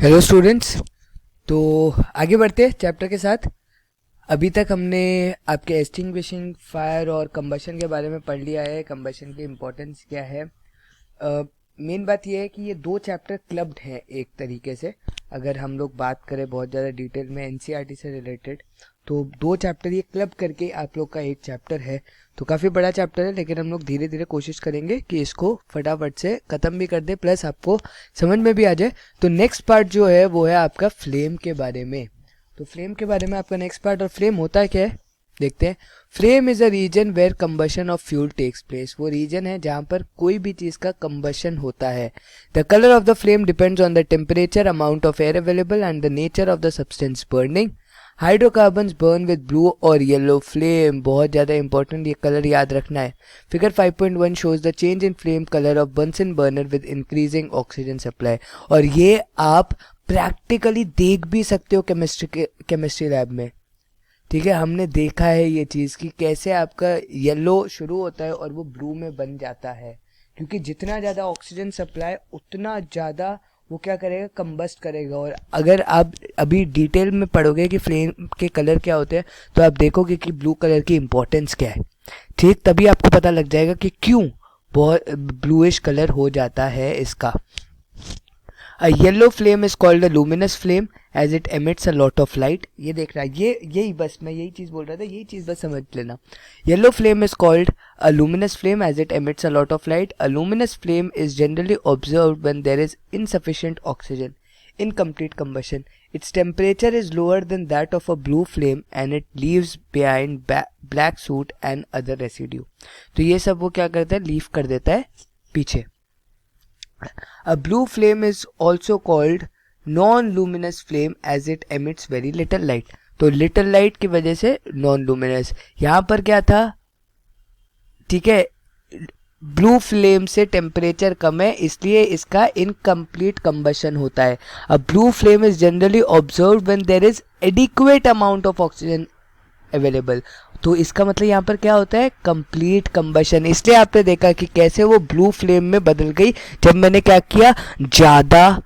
Hello students. तो आगे बढ़ते हैं चैप्टर के साथ। अभी तक हमने आपके एक्सटिंग्विशिंग फायर और कंबशन के बारे में पढ़ लिया है, कंबशन की इम्पोर्टेंस क्या है। मेन बात यह है कि ये दो चैप्टर क्लब्ड हैं एक तरीके से। अगर हम लोग बात करें बहुत ज़्यादा डिटेल में एनसीईआरटी से रिलेटेड, तो दो चैप्टर ये क्लब करके आप लोग का एक चैप्टर है। तो काफ़ी बड़ा चैप्टर है, लेकिन हम लोग धीरे धीरे कोशिश करेंगे कि इसको फटाफट से ख़त्म भी कर दे, प्लस आपको समझ में भी आ जाए। तो नेक्स्ट पार्ट जो है वो है आपका फ्लेम के बारे में। तो फ्लेम के बारे में आपका नेक्स्ट पार्ट, और फ्लेम होता क्या है देखते हैं। Flame is a region where combustion of fuel takes place. वो रीजन है जहाँ पर कोई भी चीज़ का कंबशन होता है। The colour of the flame depends on the temperature, amount of air available and the nature of the substance burning. Hydrocarbons burn with blue और येलो फ्लेम। बहुत ज़्यादा इंपॉर्टेंट, ये कलर याद रखना है। Figure 5.1 shows the change in flame colour of Bunsen burner with increasing oxygen supply. और ये आप प्रैक्टिकली देख भी सकते हो केमिस्ट्री लैब में। ठीक है, हमने देखा है ये चीज़ कि कैसे आपका येलो शुरू होता है और वो ब्लू में बन जाता है, क्योंकि जितना ज़्यादा ऑक्सीजन सप्लाई उतना ज़्यादा वो क्या करेगा, कंबस्ट करेगा। और अगर आप अभी डिटेल में पढ़ोगे कि फ्लेम के कलर क्या होते हैं, तो आप देखोगे कि ब्लू कलर की इंपॉर्टेंस क्या है। ठीक, तभी आपको पता लग जाएगा कि क्यों बहुत ब्लूइश कलर हो जाता है इसका। A yellow flame is called a luminous flame as it emits a lot of light. ये देख रहा है, ये यही बस मैं यही चीज़ बोल रहा था, यही चीज़ बस समझ लेना। Yellow flame is called a luminous flame as it emits a lot of light. A luminous flame is generally observed when there is insufficient oxygen in complete combustion. Its temperature is lower than that of a blue flame and it leaves behind black soot and other residue. तो ये सब वो क्या करता है, leave कर देता है पीछे। A blue flame is also called non-luminous flame as it emits very little light. तो little light की वजह से non-luminous। यहाँ पर क्या था, ठीक है, ब्लू फ्लेम से टेम्परेचर कम है इसलिए इसका इनकम्प्लीट कंबशन होता है। A blue flame is generally observe when there is adequate amount of oxygen available. तो इसका मतलब यहाँ पर क्या होता है, कंप्लीट कंबशन। इसलिए आपने देखा कि कैसे वो ब्लू फ्लेम में बदल गई जब मैंने क्या किया, ज़्यादा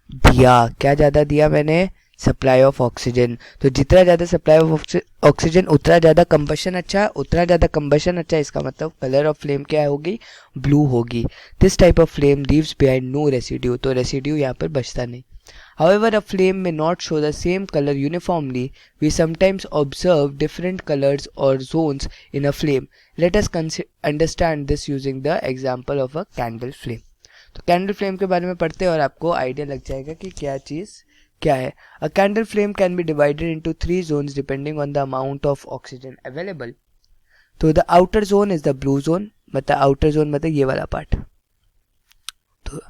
दिया। क्या ज़्यादा दिया मैंने, सप्लाई ऑफ ऑक्सीजन। तो जितना ज़्यादा सप्लाई ऑफ ऑक्सीजन उतना ज़्यादा कंबशन अच्छा, उतना ज़्यादा कंबशन अच्छा, इसका मतलब कलर ऑफ फ्लेम क्या होगी, ब्लू होगी। This type of flame leaves behind no residue. तो रेसिड्यू यहाँ पर बचता नहीं। However, a flame may not show the same color uniformly. We sometimes observe different colors or zones in a flame. Let us understand this using the example of a candle flame. तो candle flame के बारे में पढ़ते हैं और आपको idea लग जाएगा कि क्या चीज़ क्या है। A candle flame can be divided into 3 zones depending on the amount of oxygen available. तो the outer zone is the blue zone, मतलब outer zone मतलब ये वाला पार्ट। तो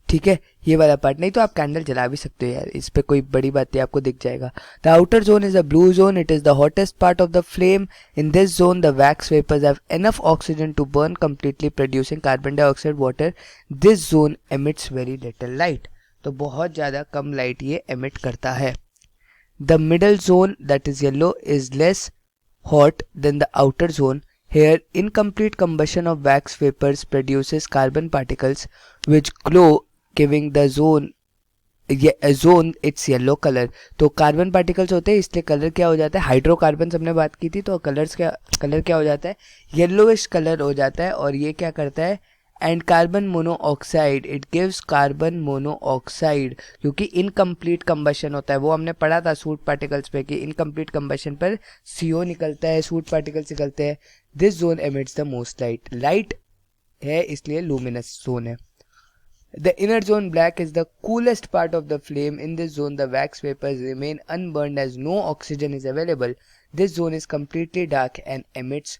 ठीक है, ये वाला पार्ट। नहीं तो आप कैंडल जला भी सकते हो यार, इस पे कोई बड़ी बात है, आपको दिख जाएगा। The outer zone is the blue zone, it is the hottest part of the flame. In this zone the wax vapours have enough oxygen to burn completely producing carbon dioxide water. This zone emits very little light. तो बहुत ज़्यादा कम light ये emit करता है। The middle zone that is yellow is less hot than the outer zone. Here, incomplete combustion of wax vapors produces carbon particles which glow, giving the zone its yellow color. तो carbon particles होते हैं इसलिए colour क्या हो जाता है, hydrocarbon हमने बात की थी, तो कलर क्या हो जाता है, येलोइश कलर हो जाता है। और ये क्या करता है, and carbon monoxide, it gives carbon monoxide, क्योंकि इनकम्प्लीट कंबशन होता है। वो हमने पढ़ा था सूट पार्टिकल्स पे कि इनकम्प्लीट कंबशन पर CO निकलता है, सूट पार्टिकल्स निकलते हैं। This zone emits the most light. Light है इसलिए लूमिनस जोन है। The inner zone black is the coolest part of the flame. In this zone, the wax vapors remain unburned as no oxygen is available. This zone is completely dark and emits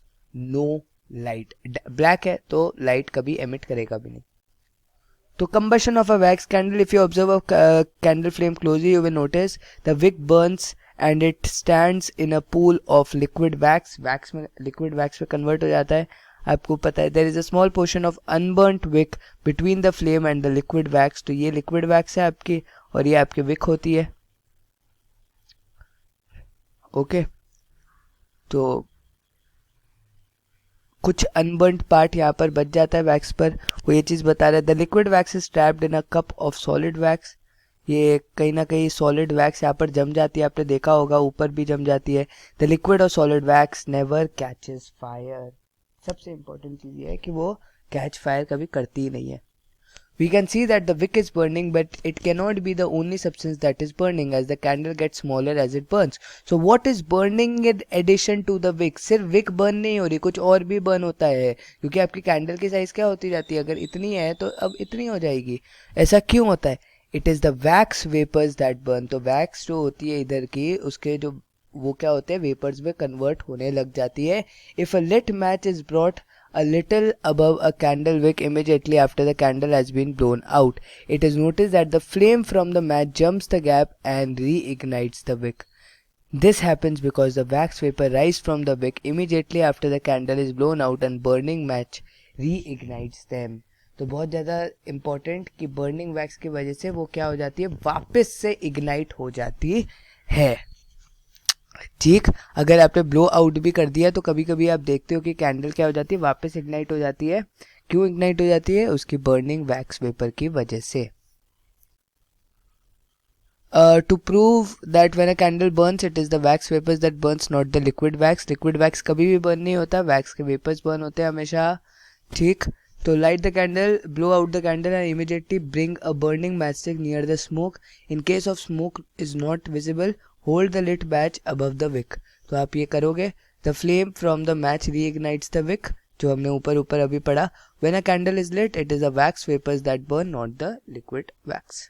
no light. Black है तो light कभी emit करेगा भी नहीं। तो combustion of a wax candle, if you observe a candle flame closely, you will notice the wick burns and it stands in a pool of liquid wax. Wax में liquid wax में convert हो जाता है, आपको पता है। There is a small portion of unburnt wick between the flame and the liquid wax. तो ये लिक्विड वैक्स है आपकी और ये आपकी विक होती है। ओके, तो कुछ अनबर्नड पार्ट यहाँ पर बच जाता है वैक्स पर, वो ये चीज़ बता रहा है। The liquid wax is trapped in a cup of solid wax. ये कहीं ना कहीं सॉलिड वैक्स यहाँ पर जम जाती है, आपने देखा होगा ऊपर भी जम जाती है। द लिक्विड और solid wax never catches fire. सबसे इम्पोर्टेंट चीज़ ये है कि वो कैच फायर कभी करती ही नहीं है। We can see that the wick is burning, but it cannot be the only substance that is burning, as the candle gets smaller as it burns. So what is burning in addition to the wick? सिर्फ wick burn नहीं हो रही, कुछ और भी burn होता है, क्योंकि आपकी कैंडल की साइज क्या होती जाती है, अगर इतनी है तो अब इतनी हो जाएगी। ऐसा क्यों होता है? It is the wax vapors that burn. तो wax जो होती है इधर की, उसके जो वो क्या होते हैं, वेपर्स में कन्वर्ट होने लग जाती है। If a lit match is brought a little above a candle wick immediately after the candle has been blown out, it is noticed that the flame from the match jumps the gap and reignites the wick. This happens because the wax vapor rise from the wick immediately after the candle is blown out and burning match reignites them. तो बहुत ज़्यादा important कि burning wax की वजह से वो क्या हो जाती है, वापस से इग्नाइट हो जाती है। ठीक, अगर आपने ब्लो आउट भी कर दिया तो कभी कभी आप देखते हो कि कैंडल क्या हो जाती है, वापस इग्नाइट हो जाती है। क्यों इग्नाइट हो जाती है? उसकी बर्निंग वैक्स वेपर की वजह से। To prove that when a candle burns, it is the wax vapors that burns, not the liquid wax. Liquid wax कभी भी burn नहीं होता, wax के vapors burn होते हैं हमेशा। ठीक, तो light the candle, blow out the candle and immediately bring a burning matchstick near the smoke. In case of smoke is not visible, hold the lit match above the wick. तो आप ये करोगे, the flame from the match reignites the wick, जो हमने ऊपर अभी पढ़ा। When a candle is lit, it is the wax vapors that burn, not the liquid wax.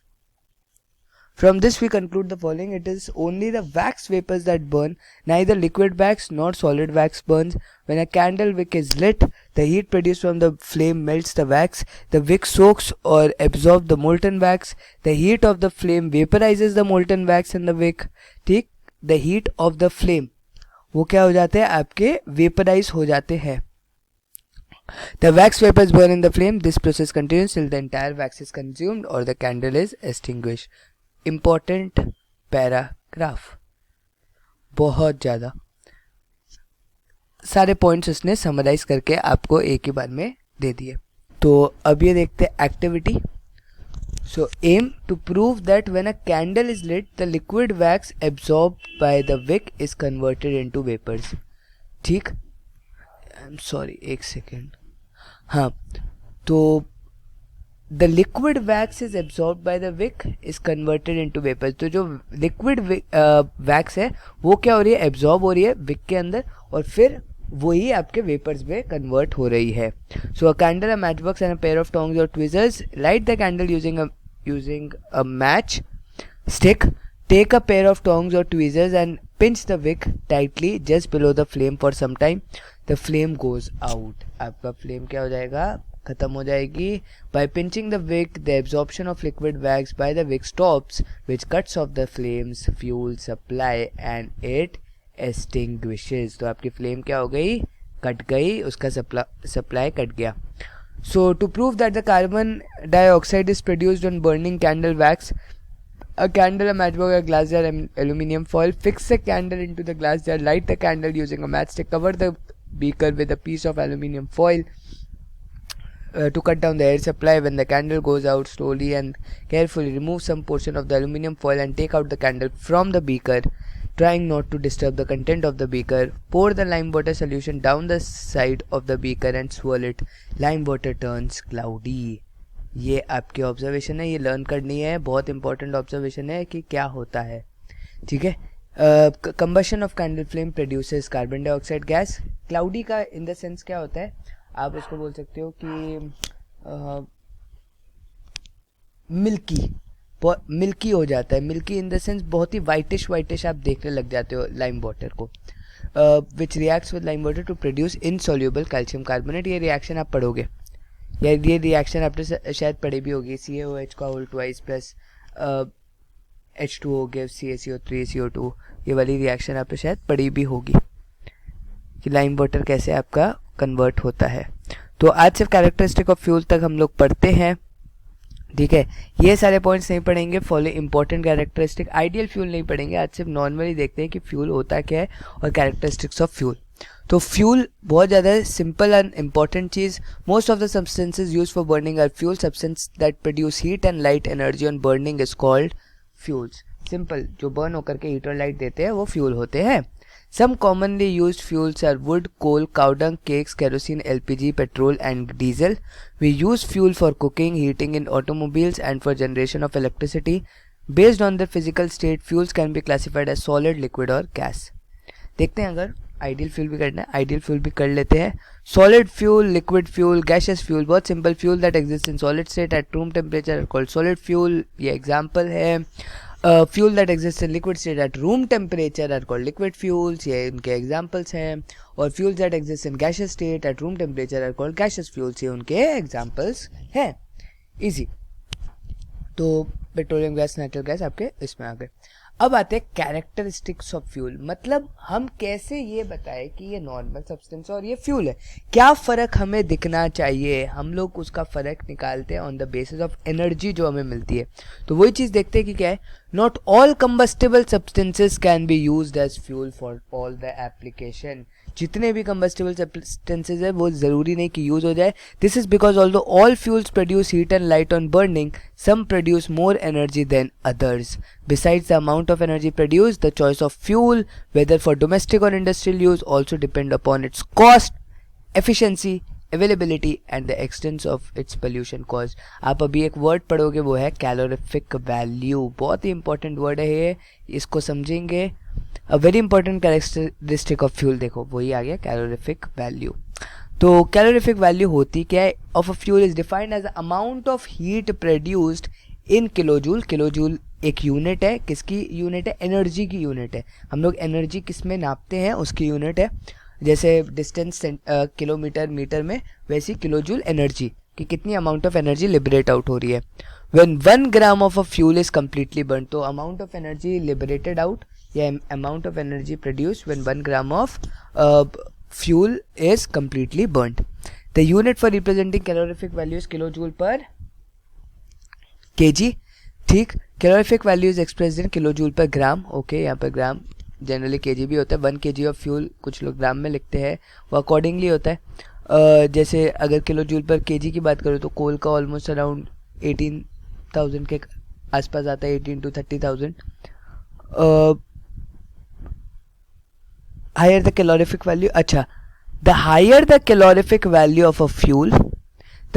From this we conclude the following: it is only the wax vapors that burn, neither liquid wax nor solid wax burns. When a candle wick is lit, the heat produced from the flame melts the wax. The wick soaks or absorbs the molten wax. The heat of the flame vaporizes the molten wax in the wick. ठीक, the heat of the flame वो क्या हो जाते हैं, आपके vaporise हो जाते हैं। The wax vapors burn in the flame. This process continues till the entire wax is consumed or the candle is extinguished. Important paragraph, बहुत ज़्यादा सारे पॉइंट्स उसने समराइज करके आपको एक ही बार में दे दिए। तो अब ये देखते हैं activity. So aim to prove that when a candle is lit the liquid wax absorbed by the wick is converted into vapours. ठीक, आई एम सॉरी, एक सेकेंड। हाँ, तो the liquid wax is absorbed by the wick is converted into vapors. तो जो liquid wax है वो क्या हो रही है, absorb हो रही है wick के अंदर और फिर वही आपके vapors में convert हो रही है। So a candle, a matchbox and a pair of tongs or tweezers. Light the candle using a match stick. Take a pair of tongs or tweezers and pinch the wick tightly just below the flame for some time. The flame goes out. आपका flame क्या हो जाएगा, खत्म हो जाएगी। By pinching the wick, the absorption of liquid wax by the wick stops, which cuts off the flame's fuel supply and it extinguishes. तो आपकी flame क्या हो गई, कट गई, उसका supply कट गया। So to prove that the carbon dioxide is produced on burning candle wax, a candle, a matchbox, a glass jar, aluminium foil. Fix the candle into the glass jar. Light the candle using a matchstick. Cover the beaker with a piece of aluminium foil. To cut down the air supply. When the candle goes out, slowly and carefully remove some portion of the aluminium foil and take out the candle from the beaker, trying not to disturb the content of the beaker. Pour the lime water solution down the side of the beaker and swirl it. Lime water turns cloudy. ये आपकी observation है, ये learn करनी है, बहुत important observation है कि क्या होता है। ठीक है, combustion of candle flame produces carbon dioxide gas. Cloudy का इन द सेंस क्या होता है, आप उसको बोल सकते हो कि मिल्की हो जाता है। मिल्की इन द सेंस बहुत ही वाइटिश आप देखने लग जाते हो लाइम वाटर को। Which reacts with lime water to produce insoluble calcium carbonate. ये रिएक्शन आप पढ़ोगे, या ये रिएक्शन आपने शायद पढ़ी भी होगी। CaOH का whole twice plus H2O gives CaCO3 CO2। ये वाली रिएक्शन आपने शायद पढ़ी भी होगी कि लाइम वाटर कैसे आपका कन्वर्ट होता है। तो आज सिर्फ कैरेक्टरिस्टिक ऑफ फ्यूल तक हम लोग पढ़ते हैं। ठीक है, ये सारे पॉइंट्स नहीं पढ़ेंगे, follow important characteristic. Ideal fuel नहीं पढ़ेंगे, आज सिर्फ नॉर्मली देखते हैं कि फ्यूल होता क्या है और कैरेक्टरिस्टिक्स ऑफ फ्यूल। तो फ्यूल बहुत ज़्यादा सिंपल एंड इम्पॉर्टेंट चीज़। Most of the substances use for burning are fuel. Substance that produce heat and light energy on burning is called fuels, simple, जो बर्न होकर के हीट और light देते हैं वो फ्यूल होते हैं. Some commonly used fuels are wood, coal, cow dung, cakes, kerosene, LPG, petrol and diesel. We use fuel for cooking, heating in automobiles and for generation of electricity. Based on their physical state, fuels can be classified as solid, liquid और gas. देखते हैं अगर ideal fuel भी करना है, ideal fuel भी कर लेते हैं. Solid fuel, liquid fuel, gaseous fuel. बहुत simple, fuel that exist in solid state at room temperature called solid fuel, ये एग्जांपल है. Fuel that exist in liquid state at room temperature are called liquid fuels, ये उनके examples हैं. और fuels that exist in gaseous state at room temperature are called gaseous fuels, ये उनके examples हैं. Easy. तो पेट्रोलियम गैस, नेचुरल गैस आपके इसमें आ गए. अब आते हैं कैरेक्टरिस्टिक्स ऑफ फ्यूल, मतलब हम कैसे ये बताएं कि ये नॉर्मल सब्सटेंस और ये फ्यूल है, क्या फ़र्क हमें दिखना चाहिए. हम लोग उसका फ़र्क निकालते हैं on the basis of energy जो हमें मिलती है. तो वही चीज़ देखते हैं कि क्या है. Not all combustible substances can be used as fuel for all the application. जितने भी कंबस्टिबल सब्सटेंसेज है वो ज़रूरी नहीं कि यूज़ हो जाए. This is because although all fuels produce heat and light on burning, some produce more energy than others. Besides the amount of energy produced, the choice of fuel, whether for domestic or industrial use, also depend upon its cost, efficiency, availability and the extent of its pollution cause. आप अभी एक word पढ़ोगे वो है calorific value. बहुत ही important word है ये, इसको समझेंगे. A very important characteristic of fuel, देखो वही आ गया कैलोरिफिक वैल्यू. तो कैलोरिफिक वैल्यू होती क्या है. Of a fuel is defined as amount of heat produced in kilojoule. Kilojoule एक यूनिट है, किसकी यूनिट है, एनर्जी की यूनिट है. हम लोग एनर्जी किस में नापते हैं, उसकी यूनिट है. जैसे डिस्टेंस किलोमीटर मीटर में, वैसी किलोजूल एनर्जी कि कितनी amount of energy liberate out हो रही है. When 1 gram of a fuel is completely burn, तो amount of energy liberated out या amount of energy produce when 1 gram of fuel is completely burnt. The unit for representing calorific value is kilojoule per kg. ठीक, calorific value is expressed in kilojoule per gram. Okay, यहाँ पर ग्राम generally kg भी होता है. 1 kg of fuel कुछ लोग ग्राम में लिखते हैं, वो अकॉर्डिंगली होता है. जैसे अगर किलोजूल पर kg की बात करो तो कोल का ऑलमोस्ट अराउंड 18,000 के आसपास आता है, 18 to 30,000. Higher the calorific value, अच्छा, the higher the calorific value of a fuel,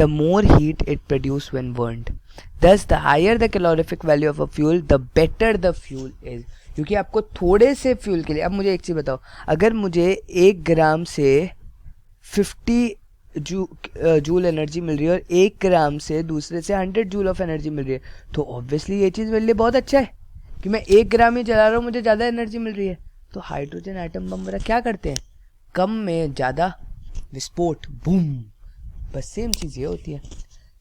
the more heat it produces when burned. Thus, the higher the calorific value of a fuel, the better the fuel is. क्योंकि आपको थोड़े से fuel के लिए, अब मुझे एक चीज़ बताओ, अगर मुझे 1 ग्राम से 50 जूल एनर्जी मिल रही है और 1 ग्राम से दूसरे से 100 जूल ऑफ एनर्जी मिल रही है, तो ऑब्वियसली ये चीज़ मेरे लिए बहुत अच्छा है कि मैं 1 ग्राम ही जला रहा हूँ, मुझे ज़्यादा एनर्जी मिल रही है. तो हाइड्रोजन एटम बम वगैरह क्या करते हैं, कम में ज़्यादा विस्फोट, बूम, बस सेम चीज़ ये होती है.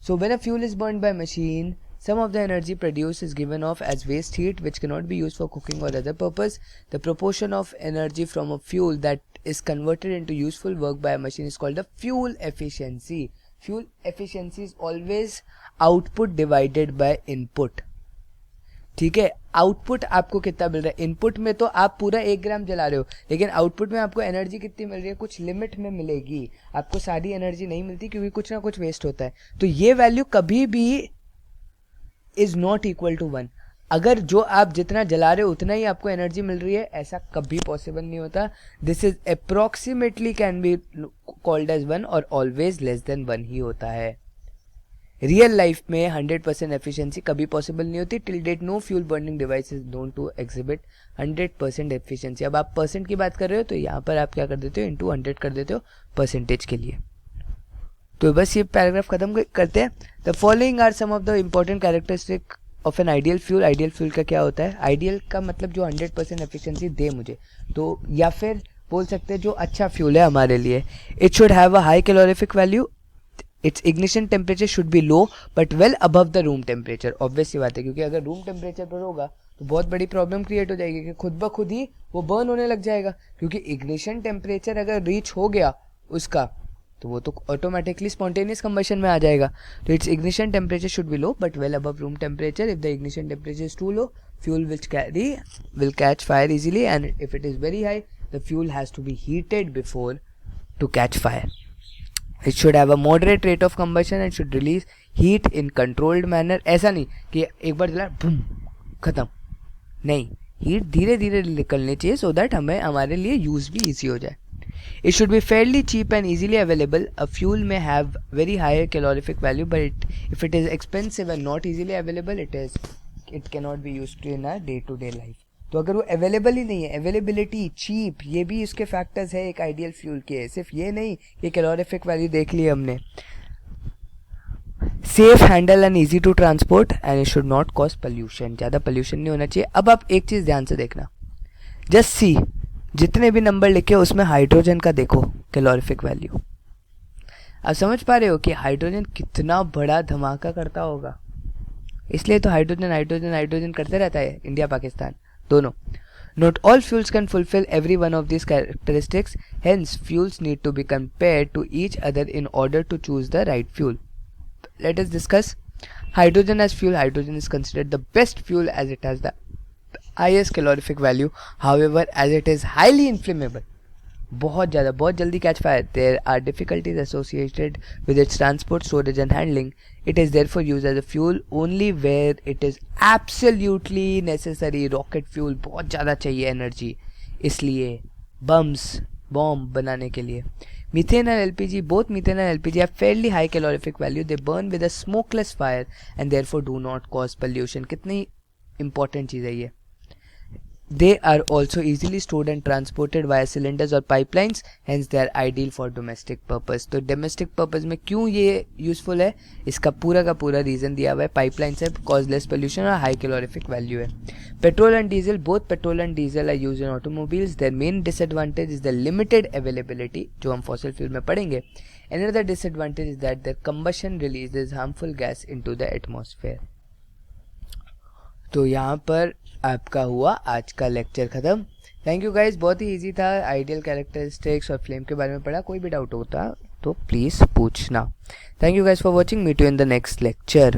So when a fuel is burned by machine, some of the energy produced is given off as waste heat which cannot be used for cooking or other purpose. The proportion of energy from a fuel that is converted into useful work by a machine is called the fuel efficiency. Fuel efficiency is always output divided by input. ठीक है, output आपको कितना मिल रहा है. Input में तो आप पूरा 1 ग्राम जला रहे हो, लेकिन आउटपुट में आपको एनर्जी कितनी मिल रही है, कुछ लिमिट में मिलेगी. आपको सारी एनर्जी नहीं मिलती क्योंकि कुछ ना कुछ वेस्ट होता है. तो ये वैल्यू कभी भी इज नॉट इक्वल टू 1. अगर जो आप जितना जला रहे हो उतना ही आपको एनर्जी मिल रही है, ऐसा कभी पॉसिबल नहीं होता. This is approximately can be called as 1 और ऑलवेज लेस देन 1 ही होता है. रियल लाइफ में 100% एफिशिएंसी कभी पॉसिबल नहीं होती. Till date no fuel burning device is known to exhibit 100% efficiency. अब आप परसेंट की बात कर रहे हो तो यहाँ पर आप क्या कर देते हो, इंटू 100 कर देते हो परसेंटेज के लिए. तो बस ये पैराग्राफ खत्म करते हैं. The following are some of the important characteristic of an ideal fuel. Ideal fuel का क्या होता है, आइडियल का मतलब जो 100% एफिशिएंसी दे मुझे, तो या फिर बोल सकते हैं जो अच्छा फ्यूल है हमारे लिए. It should have a high calorific value. Its ignition temperature should be low but well above the room temperature. Obvious सी बात है, क्योंकि अगर रूम टेम्परेचर पर होगा तो बहुत बड़ी प्रॉब्लम क्रिएट हो जाएगी कि खुद ब खुद ही वो बर्न होने लग जाएगा. क्योंकि इग्निशन टेम्परेचर अगर रीच हो गया उसका, तो वो तो ऑटोमेटिकली स्पॉन्टेनियस कंबशन में आ जाएगा. तो its ignition temperature should be low but well above room temperature. If the ignition temperature is too low, fuel will catch fire easily, and if it is very high, the fuel has to be heated before to catch fire. It should have a moderate rate of combustion and should release heat in controlled manner. ऐसा नहीं कि एक बार जला boom ख़त्म। नहीं, heat धीरे धीरे निकलनी चाहिए सो दैट हमें हमारे लिए यूज़ भी ईजी हो जाए। It should be fairly cheap and easily available. A fuel may have very high calorific value, but if it is expensive and not easily available, it cannot be used in our day-to-day life. तो अगर वो available ही नहीं है, availability, cheap, ये भी इसके factors है एक आइडियल फ्यूल के। सिर्फ ये नहीं, ये कैलोरीफिक वैल्यू देख ली हमने। Safe handle and easy to transport and it should not cause pollution. ज़्यादा पोल्यूशन नहीं होना चाहिए। अब आप एक चीज़ ध्यान से देखना, जस्ट सी, जितने भी नंबर लिखे उसमें हाइड्रोजन का देखो कैलोरीफिक वैल्यू। आप समझ पा रहे हो कि हाइड्रोजन कितना बड़ा धमाका करता होगा। इसलिए तो हाइड्रोजन हाइड्रोजन हाइड्रोजन करते रहता है इंडिया पाकिस्तान दोनों। Not all fuels can fulfill every one of these characteristics, hence fuels need to be compared to each other in order to choose the right fuel. Let us discuss hydrogen as fuel. Hydrogen is considered the best fuel as it has the highest calorific value. However, as it is highly inflammable, बहुत जल्दी catch fire. There are difficulties associated with its transport, storage and handling. It is therefore used as a fuel only where it is absolutely necessary. Rocket fuel बहुत ज़्यादा चाहिए energy, इसलिए bomb बनाने के लिए। Methane and LPG, both methane and LPG have fairly high calorific value. They burn with a smokeless fire and therefore do not cause pollution. कितनी important चीज़ है ये। They are also easily stored and transported via cylinders or pipelines, hence they are ideal for domestic purpose. तो domestic purpose में क्यों ये useful है, इसका पूरा का पूरा reason दिया हुआ है। पाइपलाइन से cause less pollution और high calorific value है। Petrol and diesel, both petrol and diesel are used in automobiles. Their main disadvantage is the limited availability, जो हम fossil fuel में पढ़ेंगे। Another disadvantage is that their combustion releases harmful gas into the atmosphere. तो यहाँ पर आपका हुआ आज का लेक्चर ख़त्म। थैंक यू गाइज, बहुत ही इजी था। आइडियल कैरेक्टरिस्टिक्स और फ्लेम के बारे में पढ़ा। कोई भी डाउट होता तो प्लीज़ पूछना। Thank you guys for watching. Meet you in the next lecture.